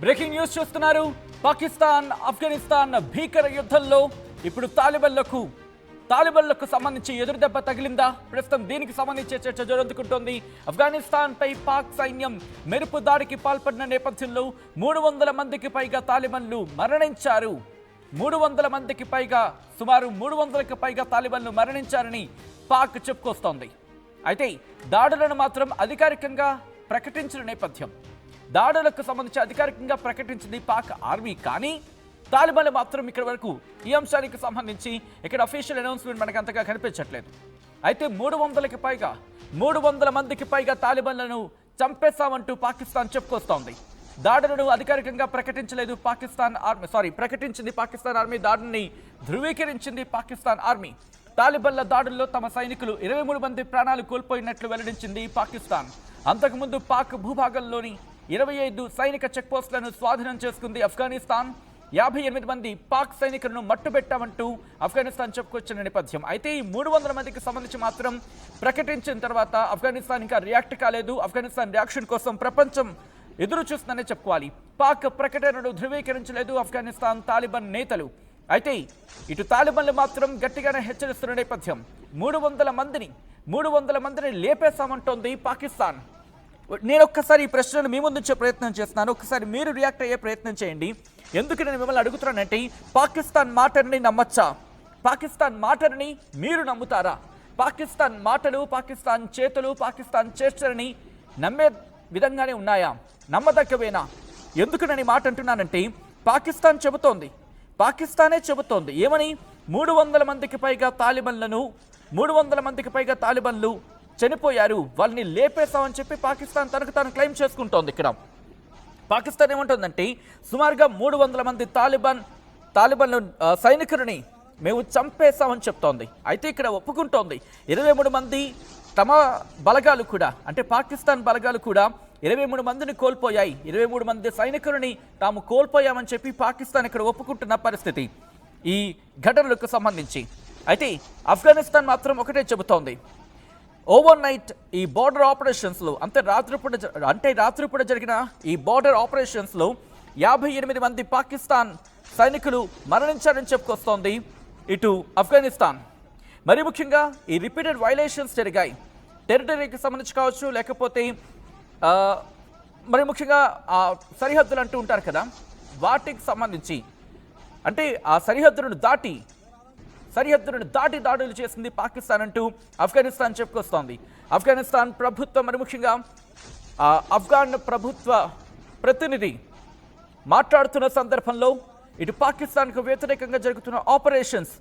Breaking news చూస్తున్నారు. పాకిస్తాన్ ఆఫ్ఘనిస్తాన్ భీకర యుద్ధంలో ఇప్పుడు తాలిబన్లకు సంబంధించి ఎదురుదెబ్బ తగిలిందా? ప్రస్తుతం దీనికి సంబంధించి చర్చ జరుగుతుంటోంది. ఆఫ్ఘనిస్తాన్ పై పాక్ సైన్యం మెరుపు దాడికి పాల్పడిన నేపథ్యంలో 300 మందికి పైగా తాలిబన్లు మరణించారు. 300 మందికి పైగా సుమారు 300కి పైగా తాలిబన్లు మరణించారని పాక్ చెప్పుకొస్తోంది. అయితే దాడులను మాత్రం అధికారికంగా ప్రకటించిన నేపథ్యం, దాడులకు సంబంధించి అధికారికంగా ప్రకటించింది పాక్ ఆర్మీ. కానీ తాలిబాన్లు మాత్రం ఇక్కడ వరకు ఈ అంశానికి సంబంధించి ఇక్కడ అఫీషియల్ అనౌన్స్మెంట్ మనకు అంతగా కనిపించట్లేదు. అయితే 300 మందికి పైగా తాలిబాన్లను చంపేస్తామంటూ పాకిస్తాన్ చెప్పుకొస్తోంది. దాడులను అధికారికంగా ప్రకటించలేదు పాకిస్తాన్ ఆర్మీ, ప్రకటించింది పాకిస్తాన్ ఆర్మీ. దాడిని ధృవీకరించింది పాకిస్తాన్ ఆర్మీ. తాలిబాన్ల దాడుల్లో తమ సైనికులు 23 మంది ప్రాణాలు కోల్పోయినట్లు వెల్లడించింది పాకిస్తాన్. అంతకుముందు పాక్ భూభాగంలోని 25 సైనిక చెక్పోస్టులను స్వాధీనం చేసుకుంది ఆఫ్ఘనిస్తాన్. 58 మంది పాక్ సైనికులను మట్టుబెట్టామంటూ ఆఫ్ఘనిస్తాన్ చెప్పుకొచ్చిన నేపథ్యం. అయితే ఈ 300 మందికి సంబంధించి మాత్రం ప్రకటించిన తర్వాత ఆఫ్ఘనిస్తాన్ ఇంకా రియాక్ట్ కాలేదు. ఆఫ్ఘనిస్తాన్ రియాక్షన్ కోసం ప్రపంచం ఎదురు చూస్తుందనే చెప్పుకోవాలి. పాక్ ప్రకటనను ధృవీకరించలేదు ఆఫ్ఘనిస్తాన్ తాలిబాన్ నేతలు. అయితే ఇటు తాలిబాన్లు మాత్రం గట్టిగానే హెచ్చరిస్తున్న నేపథ్యం. 300 మందిని లేపేశామంటోంది పాకిస్తాన్. నేను ఒక్కసారి ఈ ప్రశ్నను మీ ముందు ఉంచే ప్రయత్నం చేస్తున్నాను. ఒక్కసారి మీరు రియాక్ట్ అయ్యే ప్రయత్నం చేయండి. ఎందుకు నేను మిమ్మల్ని అడుగుతున్నానంటే, పాకిస్తాన్ మాటని నమ్మచ్చా? పాకిస్తాన్ మాటని మీరు నమ్ముతారా? పాకిస్తాన్ మాటలు, పాకిస్తాన్ చేతులు, పాకిస్తాన్ చేష్టలని నమ్మే విధంగానే ఉన్నాయా? నమ్మదగ్గవేనా? ఎందుకు నేను ఈ మాట అంటున్నానంటే, పాకిస్తానే చెబుతోంది ఏమని? 300 మందికి పైగా తాలిబన్లు చనిపోయారు, వాళ్ళని లేపేశామని చెప్పి పాకిస్తాన్ తనకు తాను క్లెయిమ్ చేసుకుంటోంది. ఇక్కడ పాకిస్తాన్ ఏమంటుందంటే, సుమారుగా 300 మంది తాలిబాన్లు సైనికులని మేము చంపేశామని చెప్తోంది. అయితే ఇక్కడ ఒప్పుకుంటోంది 23 మంది తమ బలగాలు కూడా, అంటే పాకిస్తాన్ బలగాలు కూడా 23 మందిని కోల్పోయాయి. 23 మంది సైనికులని తాము కోల్పోయామని చెప్పి పాకిస్తాన్ ఇక్కడ ఒప్పుకుంటున్న పరిస్థితి ఈ ఘటనలకు సంబంధించి. అయితే ఆఫ్ఘనిస్తాన్ మాత్రం ఒకటే చెబుతోంది, ఓవర్ నైట్ ఈ బార్డర్ ఆపరేషన్స్లో, రాత్రిపూట జరిగిన ఈ బార్డర్ ఆపరేషన్స్లో 58 మంది పాకిస్తాన్ సైనికులు మరణించారని చెప్పుకొస్తోంది ఇటు ఆఫ్ఘనిస్తాన్. మరి ముఖ్యంగా ఈ రిపీటెడ్ వైలేషన్స్ జరిగాయి, టెరిటరీకి సంబంధించి కావచ్చు, లేకపోతే మరి ముఖ్యంగా సరిహద్దులు అంటూ ఉంటారు కదా, వాటికి సంబంధించి, అంటే ఆ సరిహద్దులను దాటి దాడులు చేసింది పాకిస్తాన్ అంటూ ఆఫ్ఘనిస్తాన్ చెప్పుకొస్తోంది. ఆఫ్ఘనిస్తాన్ ప్రభుత్వం, మరి ముఖ్యంగా ఆఫ్ఘాన్ ప్రభుత్వ ప్రతినిధి మాట్లాడుతున్న సందర్భంలో ఇటు పాకిస్తాన్కు వ్యతిరేకంగా జరుగుతున్న ఆపరేషన్స్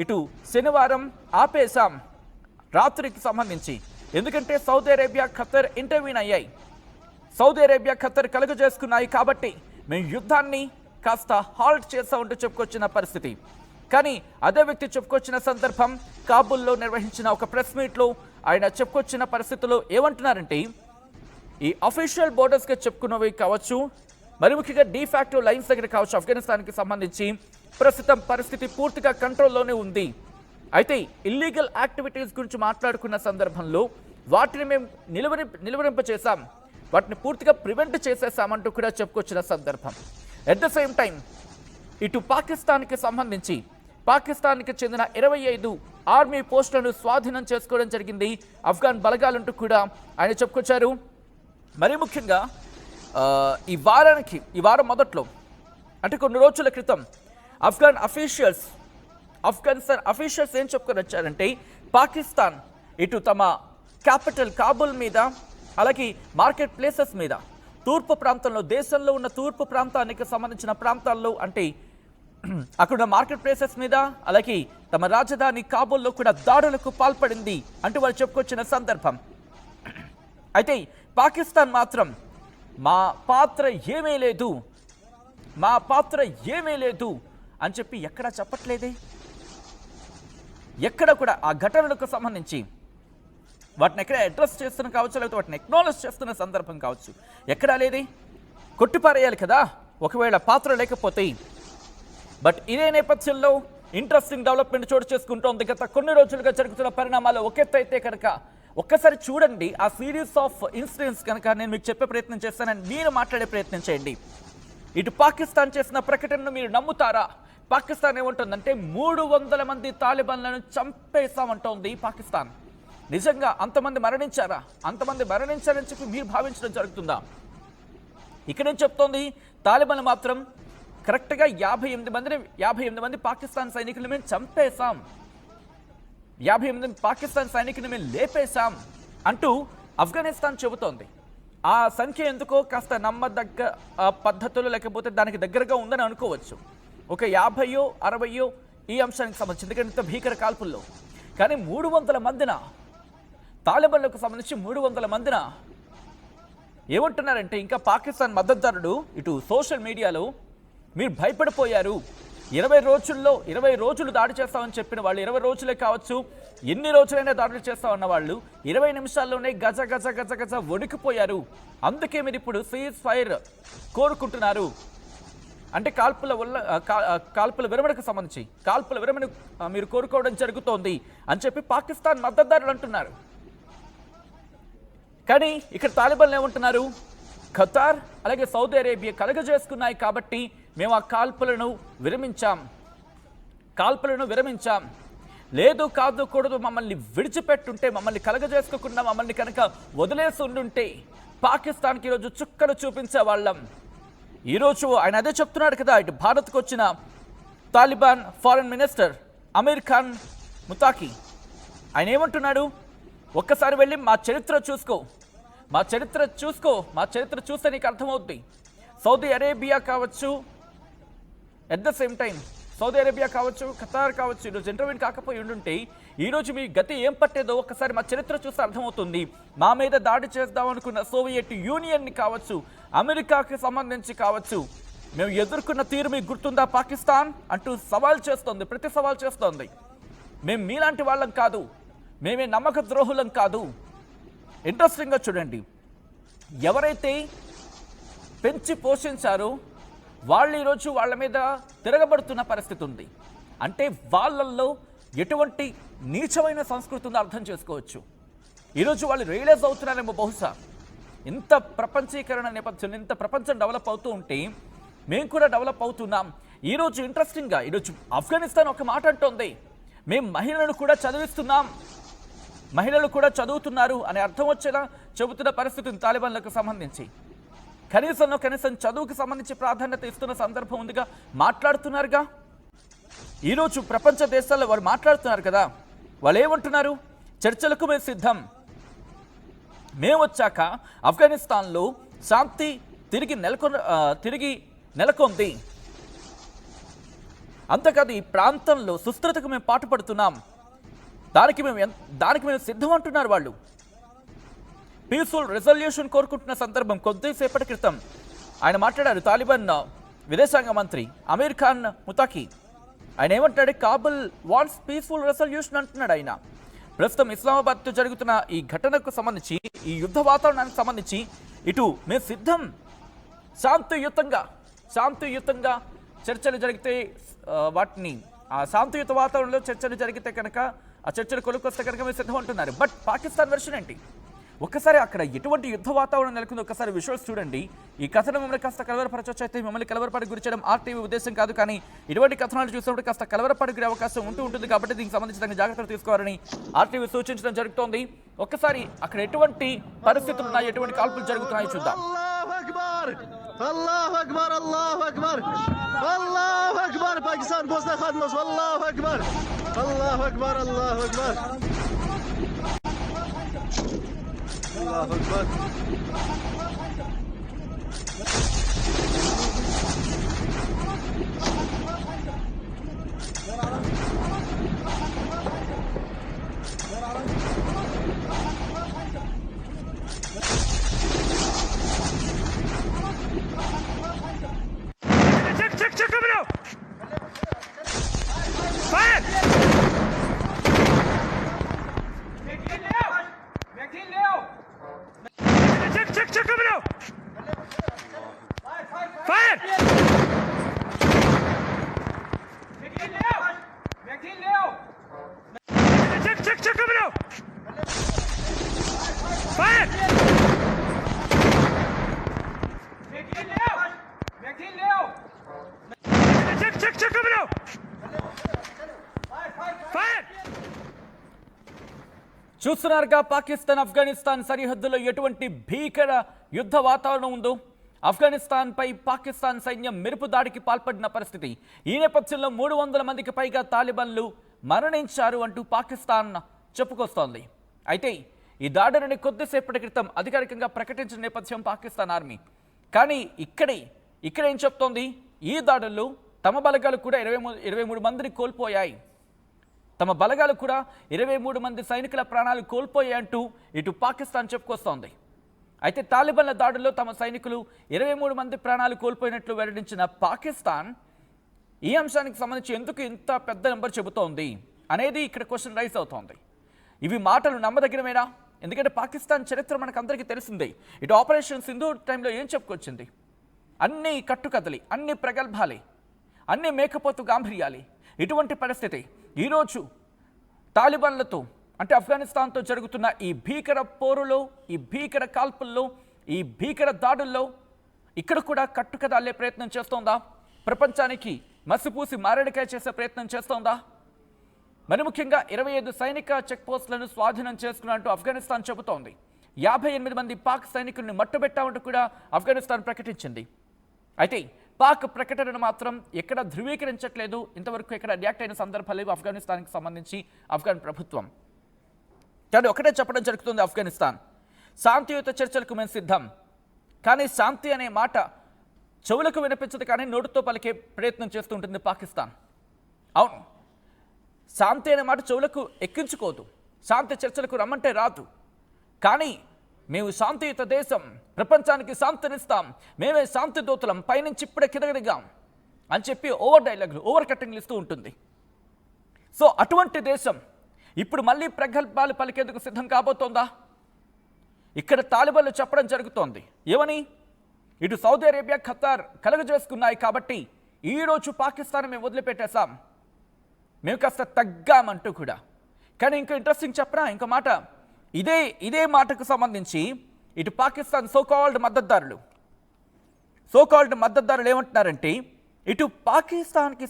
ఇటు శనివారం ఆపేశాం రాత్రికి సంబంధించి. ఎందుకంటే సౌదీ అరేబియా, ఖతర్ ఇంటర్వ్యూన్ అయ్యాయి. సౌదీ అరేబియా, ఖతర్ కలుగజేసుకున్నాయి కాబట్టి మేము యుద్ధాన్ని కాస్త హాల్ట్ చేస్తామంటూ చెప్పుకొచ్చిన పరిస్థితి. కానీ అదే వ్యక్తి చెప్పుకొచ్చిన సందర్భం, కాబూల్లో నిర్వహించిన ఒక ప్రెస్ మీట్లో ఆయన చెప్పుకొచ్చిన పరిస్థితుల్లో ఏమంటున్నారంటే, ఈ అఫీషియల్ బోర్డర్స్గా చెప్పుకున్నవి కావచ్చు, మరి ముఖ్యంగా డీఫాక్టో లైన్స్ దగ్గర కావచ్చు, ఆఫ్ఘనిస్తాన్కి సంబంధించి ప్రస్తుతం పరిస్థితి పూర్తిగా కంట్రోల్లోనే ఉంది. అయితే ఇల్లీగల్ యాక్టివిటీస్ గురించి మాట్లాడుకున్న సందర్భంలో వాటిని మేము నిలువరింప చేశాం, వాటిని పూర్తిగా ప్రివెంట్ చేసేసామంటూ కూడా చెప్పుకొచ్చిన సందర్భం. ఎట్ ద సేమ్ టైం ఇటు పాకిస్తాన్కి సంబంధించి పాకిస్తాన్కి చెందిన 25 ఆర్మీ పోస్టులను స్వాధీనం చేసుకోవడం జరిగింది ఆఫ్ఘాన్ బలగాలంటూ కూడా ఆయన చెప్పుకొచ్చారు. మరీ ముఖ్యంగా ఈ వారం మొదట్లో, అంటే కొన్ని రోజుల క్రితం ఆఫ్ఘనిస్తాన్ అఫీషియల్స్ ఏం చెప్పుకొని వచ్చారంటే, పాకిస్తాన్ ఇటు తమ క్యాపిటల్ కాబూల్ మీద, అలాగే మార్కెట్ ప్లేసెస్ మీద, తూర్పు ప్రాంతంలో, దేశంలో ఉన్న తూర్పు ప్రాంతానికి సంబంధించిన ప్రాంతాల్లో, అంటే అక్కడ మార్కెట్ ప్లేసెస్ మీద, అలాగే తమ రాజధాని కాబూల్లో కూడా దాడులకు పాల్పడింది అంటూ వాళ్ళు చెప్పుకొచ్చిన సందర్భం. అయితే పాకిస్తాన్ మాత్రం మా పాత్ర ఏమీ లేదు అని చెప్పి ఎక్కడా చెప్పట్లేదే. ఎక్కడ కూడా ఆ ఘటనలకు సంబంధించి వాటిని ఎక్కడ అడ్రస్ చేస్తున్న కావచ్చు, లేకపోతే వాటిని ఎక్నాలెడ్జ్ చేస్తున్న సందర్భం కావచ్చు, ఎక్కడా లేదే. కొట్టిపారేయాలి కదా ఒకవేళ పాత్ర లేకపోతే. బట్ ఇదే నేపథ్యంలో ఇంట్రెస్టింగ్ డెవలప్మెంట్ చోటు చేసుకుంటోంది. గత కొన్ని రోజులుగా జరుగుతున్న పరిణామాలు ఒకెత్తైతే కనుక ఒక్కసారి చూడండి, ఆ సిరీస్ ఆఫ్ ఇన్సిడెంట్స్ కనుక నేను మీకు చెప్పే ప్రయత్నం చేస్తానని మీరు మాట్లాడే ప్రయత్నం చేయండి. ఇటు పాకిస్తాన్ చేసిన ప్రకటనను మీరు నమ్ముతారా? పాకిస్తాన్ ఏమంటుందంటే 300 మంది తాలిబాన్లను చంపేశామంటోంది పాకిస్తాన్. నిజంగా అంతమంది మరణించారా? అంతమంది మరణించారని చెప్పి మీరు భావించడం జరుగుతుందా? ఇక్కడ ఏం చెప్తోంది, తాలిబాన్లు మాత్రం కరెక్ట్గా 58 మంది పాకిస్తాన్ సైనికులు మేము చంపేశాం, 58 పాకిస్తాన్ సైనికులు మేము లేపేశాం అంటూ ఆఫ్ఘనిస్తాన్ చెబుతోంది. ఆ సంఖ్య ఎందుకో కాస్త నమ్మదగ్గ పద్ధతులు లేకపోతే దానికి దగ్గరగా ఉందని అనుకోవచ్చు. ఒక 50-60 ఈ అంశానికి సంబంధించి, ఎందుకంటే ఇంత భీకర కాల్పుల్లో. కానీ 300 మందిన తాలిబాన్లకు సంబంధించి 300 మందిన ఏమంటున్నారంటే, ఇంకా పాకిస్తాన్ మద్దతుదారుడు ఇటు సోషల్ మీడియాలో మీరు భయపడిపోయారు, 20 రోజులు దాడి చేస్తామని చెప్పిన వాళ్ళు 20 రోజులే కావచ్చు, ఎన్ని రోజులైనా దాడులు చేస్తామన్న వాళ్ళు 20 నిమిషాల్లోనే గజ గజ గజ గజ వణికిపోయారు. అందుకే మీరు ఇప్పుడు సీజ్ ఫైర్ కోరుకుంటున్నారు, అంటే కాల్పుల విరమణకు సంబంధించి కాల్పుల విరమణ మీరు కోరుకోవడం జరుగుతోంది అని చెప్పి పాకిస్తాన్ మద్దతుదారులు అంటున్నారు. కానీ ఇక్కడ తాలిబాన్లు ఏమంటున్నారు, ఖతార్ అలాగే సౌదీ అరేబియా కలగజేసుకున్నాయి కాబట్టి మేము ఆ కాల్పులను విరమించాం. లేదు కాదు కూడదు, మమ్మల్ని విడిచిపెట్టుంటే, మమ్మల్ని కలగజేసుకోకుండా మమ్మల్ని కనుక వదిలేసి ఉండుంటే పాకిస్తాన్కి ఈరోజు చుక్కలు చూపించే వాళ్ళం. ఈరోజు ఆయన అదే చెప్తున్నాడు కదా. ఇటు భారత్కు వచ్చిన తాలిబాన్ ఫారెన్ మినిస్టర్ అమీర్ ఖాన్ ముతాకి ఆయన ఏమంటున్నాడు, ఒక్కసారి వెళ్ళి మా చరిత్ర చూస్తే నీకు అర్థమవుద్ది. సౌదీ అరేబియా కావచ్చు, at the same time Saudi Arabia కావచ్చు, ఖతార్ కావచ్చు, ఈరోజు ఇంటర్వ్యూని కాకపోయి ఉండుంటే ఈరోజు మీ గతి ఏం పట్టేదో ఒక్కసారి మా చరిత్ర చూస్తే అర్థమవుతుంది. మా మీద దాడి చేద్దామనుకున్న సోవియట్ యూనియన్ని కావచ్చు, అమెరికాకి సంబంధించి కావచ్చు, మేము ఎదుర్కొన్న తీరు మీకు గుర్తుందా పాకిస్తాన్ అంటూ ప్రతి సవాల్ చేస్తోంది. మేము మీలాంటి వాళ్ళం కాదు, మేమే నమ్మక ద్రోహులం కాదు. ఇంట్రెస్టింగ్గా చూడండి, ఎవరైతే పెంచి పోషించారో వాళ్ళు ఈరోజు వాళ్ళ మీద తిరగబడుతున్న పరిస్థితి ఉంది. అంటే వాళ్ళల్లో ఎటువంటి నీచమైన సంస్కృతి ఉందో అర్థం చేసుకోవచ్చు. ఈరోజు వాళ్ళు రియలైజ్ అవుతున్నారేమో బహుశా, ఇంత ప్రపంచీకరణ నేపథ్యంలో ఇంత ప్రపంచం డెవలప్ అవుతూ ఉంటే మేము కూడా డెవలప్ అవుతున్నాం. ఈరోజు ఇంట్రెస్టింగ్గా ఈరోజు ఆఫ్ఘనిస్తాన్ ఒక మాట అంటోంది, మేము మహిళలను కూడా చదివిస్తున్నాం, మహిళలు కూడా చదువుతున్నారు అనే అర్థం వచ్చేలా చెబుతున్న పరిస్థితి తాలిబాన్లకు సంబంధించి. కనీసం చదువుకు సంబంధించి ప్రాధాన్యత ఇస్తున్న సందర్భం ఉందిగా, మాట్లాడుతున్నారుగా. ఈరోజు ప్రపంచ దేశాల్లో వారు మాట్లాడుతున్నారు కదా. వాళ్ళు ఏమంటున్నారు, చర్చలకు మేము సిద్ధం, మేము వచ్చాక ఆఫ్ఘనిస్తాన్లో శాంతి తిరిగి నెలకొంది, అంతేకాదు ఈ ప్రాంతంలో సుస్థిరతకు మేము పాటుపడుతున్నాం, దానికి మేము సిద్ధం అంటున్నారు వాళ్ళు. పీస్ఫుల్ రెజల్యూషన్ కోరుకుంటున్న సందర్భం కొద్దిసేపటి క్రితం ఆయన మాట్లాడారు. తాలిబాన్ విదేశాంగ మంత్రి అమీర్ ఖాన్ ముతాకి ఆయన ఏమంటాడు, కాబుల్ వాంట్స్ పీస్ఫుల్ రెజల్యూషన్ అంటున్నాడు ఆయన. ప్రస్తుతం ఇస్లామాబాద్తో జరుగుతున్న ఈ ఘటనకు సంబంధించి, ఈ యుద్ధ వాతావరణానికి సంబంధించి ఇటు మేము సిద్ధం, శాంతియుతంగా చర్చలు జరిగితే వాటిని ఆ శాంతియుత వాతావరణంలో చర్చలు జరిగితే కనుక, ఆ చర్చలు కొలుకొస్తే కనుక మేము సిద్ధం అంటున్నారు. బట్ పాకిస్తాన్ వెర్షన్ ఏంటి? ఒక్కసారి అక్కడ ఎటువంటి యుద్ధ వాతావరణం నెలకొంది ఒక్కసారి విజువల్స్ చూడండి. ఈ కథనం మిమ్మల్ని కాస్త కలవరపరచొచ్చు, అయితే మిమ్మల్ని కలవరపాటు గురి చేయడం ఆర్టీవీ ఉద్దేశం కాదు. కానీ ఇటువంటి కథనాలు చూసినప్పుడు కాస్త కలవరపాటు గురి అవకాశం ఉంటుంది కాబట్టి దీనికి సంబంధించిన జాగ్రత్తలు తీసుకోవాలని ఆర్టీవీ సూచించడం జరుగుతోంది. ఒక్కసారి అక్కడ ఎటువంటి పరిస్థితులు ఉన్నాయి, ఎటువంటి కాల్పులు జరుగుతున్నాయో చూద్దాం. الله اكبر الله اكبر الله اكبر باكستان بوسنا خدمس والله اكبر الله اكبر الله اكبر الله اكبر check coming out. Fire. Check coming out. Fire. Check coming out. Fire. చూస్తున్నారుగా పాకిస్తాన్ ఆఫ్ఘనిస్తాన్ సరిహద్దులో ఎటువంటి భీకర యుద్ధ వాతావరణం ఉందో. ఆఫ్ఘనిస్తాన్పై పాకిస్తాన్ సైన్యం మెరుపు దాడికి పాల్పడిన పరిస్థితి. ఈ నేపథ్యంలో 300 మందికి పైగా తాలిబాన్లు మరణించారు అంటూ పాకిస్తాన్ చెప్పుకొస్తోంది. అయితే ఈ దాడిని కొద్దిసేపటి క్రితం అధికారికంగా ప్రకటించిన నేపథ్యం పాకిస్తాన్ ఆర్మీ. కానీ ఇక్కడ ఏం చెప్తోంది? ఈ దాడుల్లో తమ బలగాలు కూడా 23 మందిని కోల్పోయాయి. తమ బలగాలు కూడా 23 మంది సైనికుల ప్రాణాలు కోల్పోయాయంటూ ఇటు పాకిస్తాన్ చెప్పుకొస్తోంది. అయితే తాలిబాన్ల దాడుల్లో తమ సైనికులు 23 మంది ప్రాణాలు కోల్పోయినట్లు వెల్లడించిన పాకిస్తాన్ ఈ అంశానికి సంబంధించి ఎందుకు ఇంత పెద్ద నెంబర్ చెబుతోంది అనేది ఇక్కడ క్వశ్చన్ రైజ్ అవుతోంది. ఇవి మాటలు నమ్మదగినవేనా? ఎందుకంటే పాకిస్తాన్ చరిత్ర మనకు అందరికీ తెలిసిందే. ఇటు ఆపరేషన్ సింధూర్ టైంలో ఏం చెప్పుకొచ్చింది? అన్ని కట్టుకథలే, అన్ని ప్రగల్భాలే, అన్ని మేకపోతు గాంభీర్యాలే. ఇటువంటి పరిస్థితి ఈరోజు తాలిబాన్లతో అంటే ఆఫ్ఘనిస్తాన్తో జరుగుతున్న ఈ భీకర పోరులో, ఈ భీకర కాల్పుల్లో, ఈ భీకర దాడుల్లో ఇక్కడ కూడా కట్టుకథ అల్లే ప్రయత్నం చేస్తోందా? ప్రపంచానికి మసిపూసి మారేడుకాయ చేసే ప్రయత్నం చేస్తోందా? మరి ముఖ్యంగా 25 సైనిక చెక్ పోస్టులను స్వాధీనం చేసుకున్నట్టు ఆఫ్ఘనిస్తాన్ చెబుతోంది. 58 మంది పాక్ సైనికుల్ని మట్టుబెట్టామంటూ కూడా ఆఫ్ఘనిస్తాన్ ప్రకటించింది. అయితే పాక్ ప్రకటనను మాత్రం ఎక్కడ ధృవీకరించట్లేదు. ఇంతవరకు ఎక్కడ రియాక్ట్ అయిన సందర్భాలు లేవు ఆఫ్ఘనిస్తాన్కి సంబంధించి ఆఫ్ఘన్ ప్రభుత్వం. కానీ ఒకటే చెప్పడం జరుగుతుంది ఆఫ్ఘనిస్తాన్, శాంతియుత చర్చలకు మేము సిద్ధం. కానీ శాంతి అనే మాట చెవులకు వినిపించదు, కానీ నోటితో పలికే ప్రయత్నం చేస్తుంటుంది పాకిస్తాన్. అవును, శాంతి అనే మాట చెవులకు ఎక్కించుకోదు, శాంతి చర్చలకు రమ్మంటే రాదు. కానీ మేము శాంతియుత దేశం, ప్రపంచానికి శాంతినిస్తాం, మేమే శాంతి దూతలం, పైనుంచి ఇప్పుడే కిదగదిగాం అని చెప్పి ఓవర్ డైలాగులు, ఓవర్ కట్టింగ్లు ఇస్తూ ఉంటుంది. సో అటువంటి దేశం ఇప్పుడు మళ్ళీ ప్రగల్భాలు పలికేందుకు సిద్ధం కాబోతోందా? ఇక్కడ తాలిబాన్లు చెప్పడం జరుగుతోంది. ఏమని? ఇటు సౌదీ అరేబియా, ఖతార్ కలుగజేసుకున్నాయి కాబట్టి ఈరోజు పాకిస్తాన్ మేము వదిలిపెట్టేశాం, మేము కాస్త తగ్గామంటూ కూడా. కానీ ఇంకా ఇంట్రెస్టింగ్ చెప్పరా ఇంకో మాట, ఇదే మాటకు సంబంధించి ఇటు పాకిస్తాన్ సోకాల్డ్ మద్దతుదారులు ఏమంటున్నారంటే, ఇటు పాకిస్తాన్కి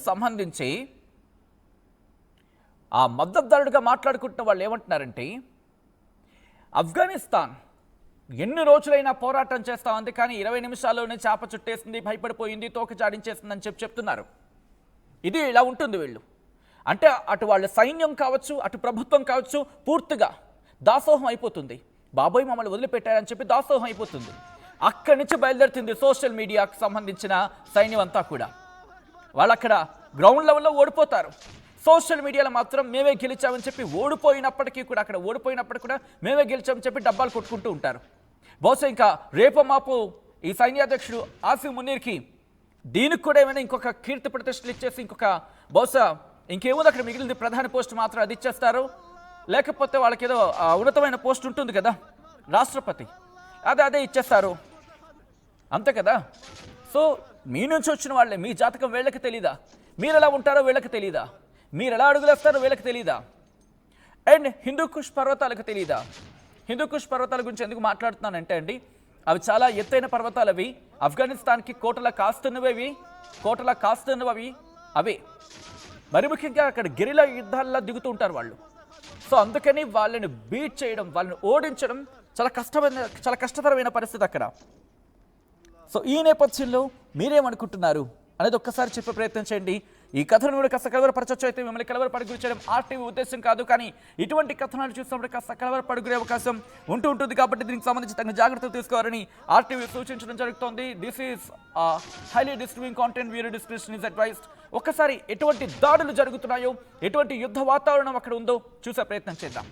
సంబంధించి ఆ మద్దతుదారుడుగా మాట్లాడుకుంటున్న వాళ్ళు ఏమంటున్నారంటే, ఆఫ్ఘనిస్తాన్ ఎన్ని రోజులైనా పోరాటం చేస్తామంది, కానీ 20 నిమిషాల్లోనే చాప చుట్టేసింది, భయపడిపోయింది, తోక జాడించేసిందని చెప్తున్నారు. ఇది ఇలా ఉంటుంది వీళ్ళు. అంటే అటు వాళ్ళ సైన్యం కావచ్చు, అటు ప్రభుత్వం కావచ్చు, పూర్తిగా దాసోహం అయిపోతుంది. బాబోయ్ మమ్మల్ని వదిలిపెట్టారని చెప్పి దాసోహం అయిపోతుంది. అక్కడి నుంచి బయలుదేరుతుంది సోషల్ మీడియాకు సంబంధించిన సైన్యం అంతా కూడా. వాళ్ళు అక్కడ గ్రౌండ్ లెవెల్లో ఓడిపోతారు. సోషల్ మీడియాలో మాత్రం మేమే గెలిచామని చెప్పి ఓడిపోయినప్పటికీ కూడా మేమే గెలిచామని చెప్పి డబ్బాలు కొట్టుకుంటూ ఉంటారు. బహుశా ఇంకా రేపో మాపు ఈ సైన్యాధ్యక్షుడు ఆసిఫ్ మునీర్కి దీనికి కూడా ఏమైనా ఇంకొక కీర్తి ప్రతిష్టలు ఇచ్చేసి బహుశా ఇంకేముంది అక్కడ మిగిలింది, ప్రధాని పోస్ట్ మాత్రం అది ఇచ్చేస్తారు. లేకపోతే వాళ్ళకి ఏదో ఉన్నతమైన పోస్ట్ ఉంటుంది కదా, రాష్ట్రపతి, అదే ఇచ్చేస్తారు, అంతే కదా. సో మీ నుంచి వచ్చిన వాళ్ళే, మీ జాతకం వీళ్ళకి తెలీదా? మీరు ఎలా ఉంటారో వీళ్ళకి తెలీదా? మీరు ఎలా అడుగులేస్తారో వీళ్ళకి తెలీదా? అండ్ హిందూకుష్ పర్వతాలకు తెలీదా? హిందూకుష్ పర్వతాల గురించి ఎందుకు మాట్లాడుతున్నానంటే అండి, అవి చాలా ఎత్తైన పర్వతాలు. అవి ఆఫ్ఘనిస్తాన్కి కోటలా కాస్తున్నవి అవే. మరి ముఖ్యంగా అక్కడ గెరిలా యుద్ధాల్లో దిగుతూ ఉంటారు వాళ్ళు. సో అందుకని వాళ్ళని బీట్ చేయడం, వాళ్ళని ఓడించడం చాలా కష్టతరమైన పరిస్థితి అక్కడ. సో ఈ నేపథ్యంలో మీరేమనుకుంటున్నారు అనేది ఒక్కసారి చెప్పే ప్రయత్నం చేయండి. ఈ కథను కూడా కాస్త కలవరపరచొచ్చు. అయితే మిమ్మల్ని కలవరపడి చేయడం ఆర్టీవీ ఉద్దేశం కాదు, కానీ ఇటువంటి కథనాలు చూసినప్పుడు కాస్త కలవరపడుకునే అవకాశం ఉంటుంది. కాబట్టి దీనికి సంబంధించి తగిన జాగ్రత్తలు తీసుకోవాలని ఆర్టీవీ సూచించడం జరుగుతోంది. This is highly disturbing content, viewer description is advised. ఒక్కసారి ఎటువంటి దాడులు జరుగుతున్నాయో, ఎటువంటి యుద్ధ వాతావరణం అక్కడ ఉందో చూసే ప్రయత్నం చేద్దాం.